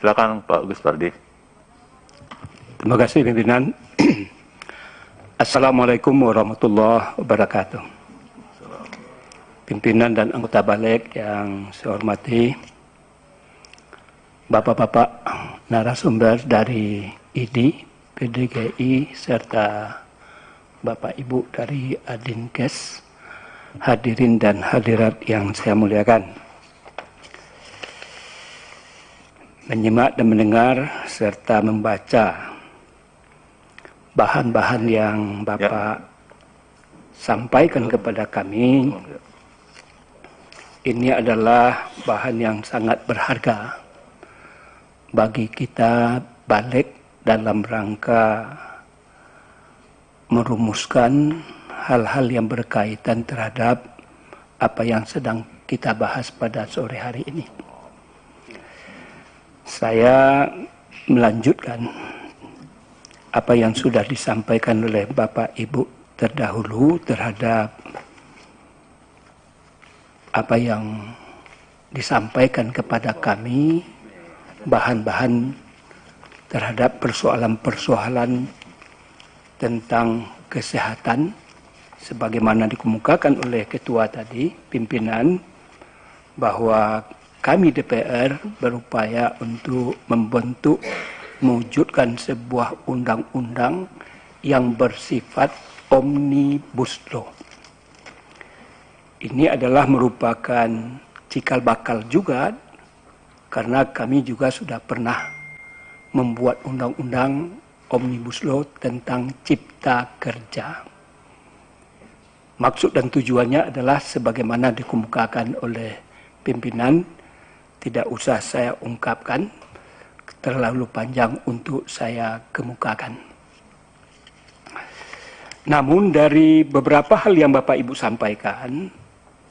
Silakan Pak Gus Pardi. Terima kasih pimpinan. Assalamualaikum warahmatullahi wabarakatuh. Pimpinan dan anggota balik yang saya hormati, Bapak-bapak narasumber dari ID, PDGI, serta Bapak Ibu dari Adinkes, hadirin dan hadirat yang saya muliakan. Menyimak dan mendengar serta membaca bahan-bahan yang Bapak sampaikan kepada kami, ini adalah bahan yang sangat berharga bagi kita balik dalam rangka merumuskan hal-hal yang berkaitan terhadap apa yang sedang kita bahas pada sore hari ini. Saya melanjutkan apa yang sudah disampaikan oleh Bapak Ibu terdahulu terhadap apa yang disampaikan kepada kami, bahan-bahan terhadap persoalan-persoalan tentang kesehatan, sebagaimana dikemukakan oleh Ketua tadi, pimpinan, bahwa kami DPR berupaya untuk membentuk, mewujudkan sebuah undang-undang yang bersifat omnibus law. Ini adalah merupakan cikal bakal juga, karena kami juga sudah pernah membuat undang-undang omnibus law tentang cipta kerja. Maksud dan tujuannya adalah sebagaimana dikemukakan oleh pimpinan, tidak usah saya ungkapkan, terlalu panjang untuk saya kemukakan. Namun dari beberapa hal yang Bapak Ibu sampaikan,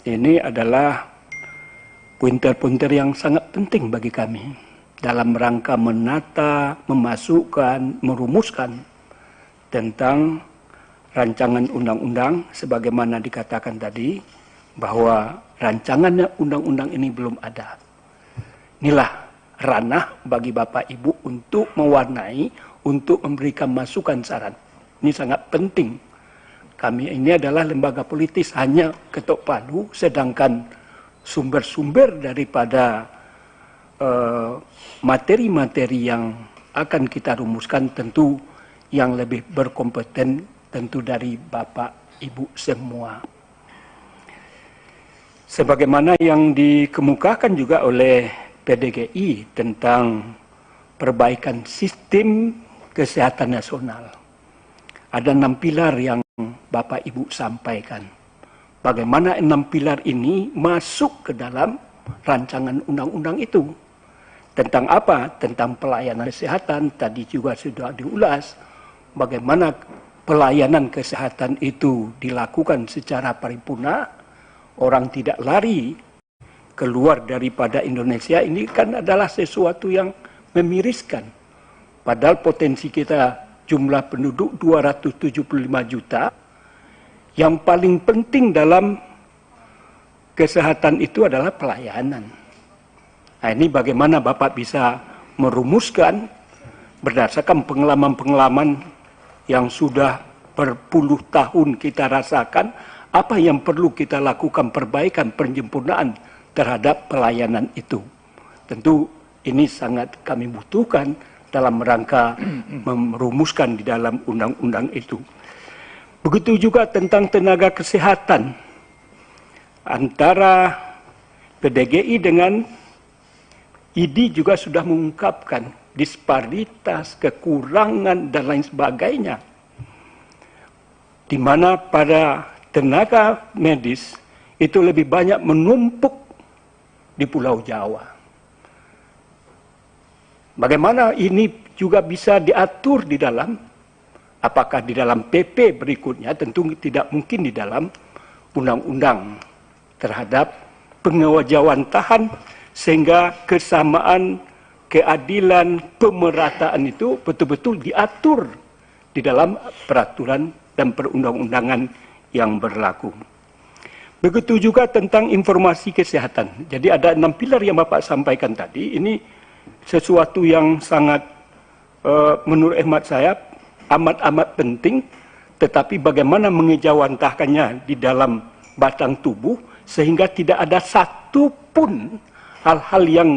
ini adalah pointer-pointer yang sangat penting bagi kami dalam rangka menata, memasukkan, merumuskan tentang rancangan undang-undang sebagaimana dikatakan tadi, bahwa rancangannya undang-undang ini belum ada. Inilah ranah bagi Bapak Ibu untuk mewarnai, untuk memberikan masukan saran. Ini sangat penting. Kami ini adalah lembaga politis, hanya ketok palu, sedangkan sumber-sumber daripada materi-materi yang akan kita rumuskan tentu yang lebih berkompeten tentu dari Bapak Ibu semua. Sebagaimana yang dikemukakan juga oleh PDGI tentang perbaikan sistem kesehatan nasional. Ada 6 pilar yang Bapak Ibu sampaikan. Bagaimana 6 pilar ini masuk ke dalam rancangan undang-undang itu. Tentang apa? Tentang pelayanan kesehatan, tadi juga sudah diulas. Bagaimana pelayanan kesehatan itu dilakukan secara paripurna, orang tidak lari keluar daripada Indonesia. Ini kan adalah sesuatu yang memiriskan. Padahal potensi kita jumlah penduduk 275 juta. Yang paling penting dalam kesehatan itu adalah pelayanan. Nah, ini bagaimana Bapak bisa merumuskan berdasarkan pengalaman-pengalaman yang sudah berpuluh tahun kita rasakan, apa yang perlu kita lakukan perbaikan, penyempurnaan terhadap pelayanan itu. Tentu ini sangat kami butuhkan dalam rangka merumuskan di dalam undang-undang itu. Begitu juga tentang tenaga kesehatan. Antara PDGI dengan ID juga sudah mengungkapkan disparitas, kekurangan, dan lain sebagainya. Di mana pada tenaga medis itu lebih banyak menumpuk di Pulau Jawa. Bagaimana ini juga bisa diatur di dalam, apakah di dalam PP berikutnya, tentu tidak mungkin di dalam undang-undang terhadap pengewajawantahan, sehingga kesamaan, keadilan, pemerataan itu betul-betul diatur di dalam peraturan dan perundang-undangan yang berlaku. Begitu juga tentang informasi kesehatan. Jadi ada 6 pilar yang Bapak sampaikan tadi, ini sesuatu yang sangat menurut hemat saya amat-amat penting, tetapi bagaimana mengejawantahkannya di dalam batang tubuh sehingga tidak ada satu pun hal-hal yang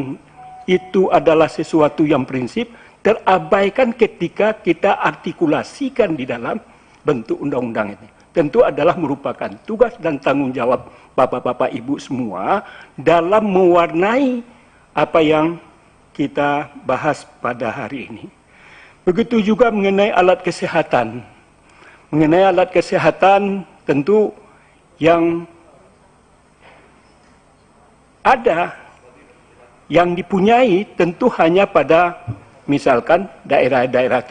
itu adalah sesuatu yang prinsip terabaikan ketika kita artikulasikan di dalam bentuk undang-undang ini. Tentu adalah merupakan tugas dan tanggung jawab Bapak-Bapak Ibu semua dalam mewarnai apa yang kita bahas pada hari ini. Begitu juga mengenai alat kesehatan. Mengenai alat kesehatan tentu yang ada yang dipunyai tentu hanya pada misalkan daerah-daerah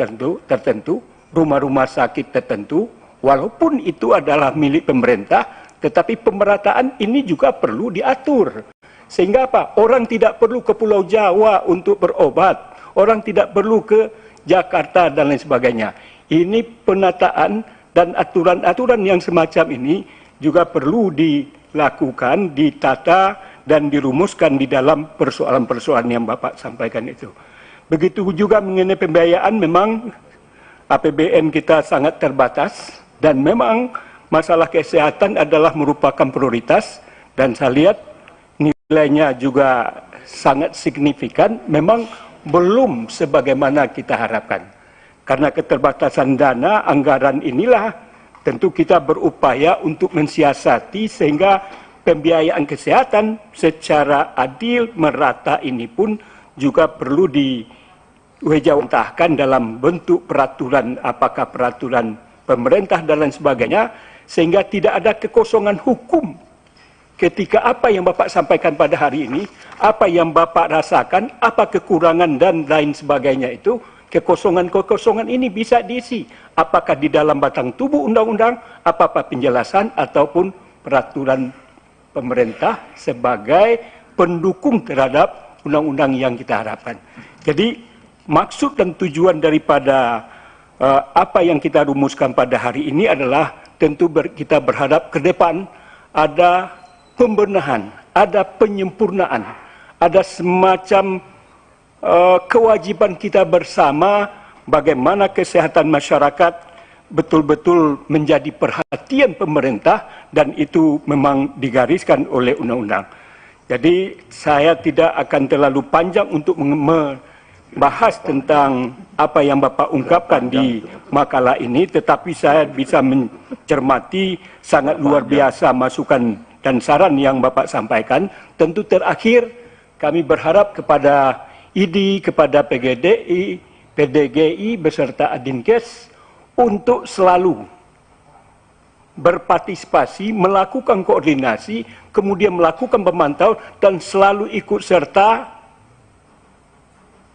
tertentu, rumah-rumah sakit tertentu, walaupun itu adalah milik pemerintah, tetapi pemerataan ini juga perlu diatur. Sehingga apa? Orang tidak perlu ke Pulau Jawa untuk berobat, orang tidak perlu ke Jakarta dan lain sebagainya. Ini penataan dan aturan-aturan yang semacam ini juga perlu dilakukan, ditata, dan dirumuskan di dalam persoalan-persoalan yang Bapak sampaikan itu. Begitu juga mengenai pembiayaan, memang APBN kita sangat terbatas, dan memang masalah kesehatan adalah merupakan prioritas, dan saya lihat nilainya juga sangat signifikan, memang belum sebagaimana kita harapkan. Karena keterbatasan dana, anggaran inilah tentu kita berupaya untuk mensiasati sehingga pembiayaan kesehatan secara adil, merata ini pun juga perlu diwejawantahkan dalam bentuk peraturan, apakah peraturan pemerintah dan lain sebagainya, sehingga tidak ada kekosongan hukum ketika apa yang Bapak sampaikan pada hari ini, apa yang Bapak rasakan, apa kekurangan dan lain sebagainya itu, kekosongan-kekosongan ini bisa diisi. Apakah di dalam batang tubuh undang-undang, apa-apa penjelasan ataupun peraturan pemerintah sebagai pendukung terhadap undang-undang yang kita harapkan. Jadi maksud dan tujuan daripada apa yang kita rumuskan pada hari ini adalah tentu kita berharap ke depan ada pembenahan, ada penyempurnaan, ada semacam kewajiban kita bersama bagaimana kesehatan masyarakat betul-betul menjadi perhatian pemerintah, dan itu memang digariskan oleh undang-undang. Jadi saya tidak akan terlalu panjang untuk membahas tentang apa yang Bapak ungkapkan di makalah ini, tetapi saya bisa mencermati sangat luar biasa masukan dan saran yang Bapak sampaikan. Tentu terakhir kami berharap kepada IDI, kepada PGDI, PDGI beserta Adinkes untuk selalu berpartisipasi, melakukan koordinasi, kemudian melakukan pemantauan, dan selalu ikut serta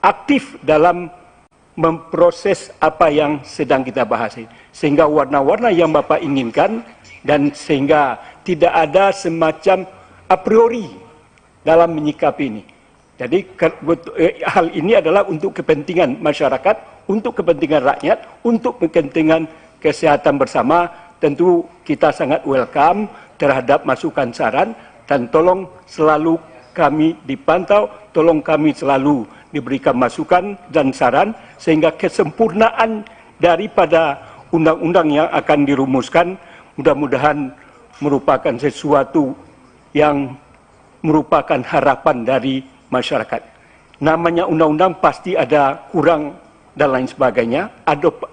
aktif dalam memproses apa yang sedang kita bahas ini. Sehingga warna-warna yang Bapak inginkan, dan sehingga tidak ada semacam a priori dalam menyikapi ini. Jadi hal ini adalah untuk kepentingan masyarakat, untuk kepentingan rakyat, untuk kepentingan kesehatan bersama. Tentu kita sangat welcome terhadap masukan saran, dan tolong selalu kami dipantau, tolong kami selalu diberikan masukan dan saran, sehingga kesempurnaan daripada undang-undang yang akan dirumuskan mudah-mudahan merupakan sesuatu yang merupakan harapan dari masyarakat. Namanya undang-undang pasti ada kurang dan lain sebagainya,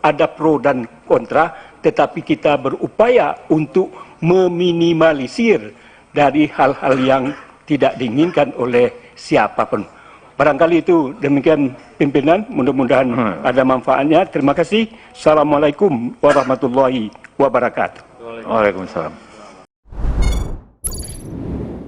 ada pro dan kontra, tetapi kita berupaya untuk meminimalisir dari hal-hal yang tidak diinginkan oleh siapapun. Barangkali itu demikian pimpinan, mudah-mudahan ada manfaatnya. Terima kasih. Assalamualaikum warahmatullahi wabarakatuh. Waalaikumsalam.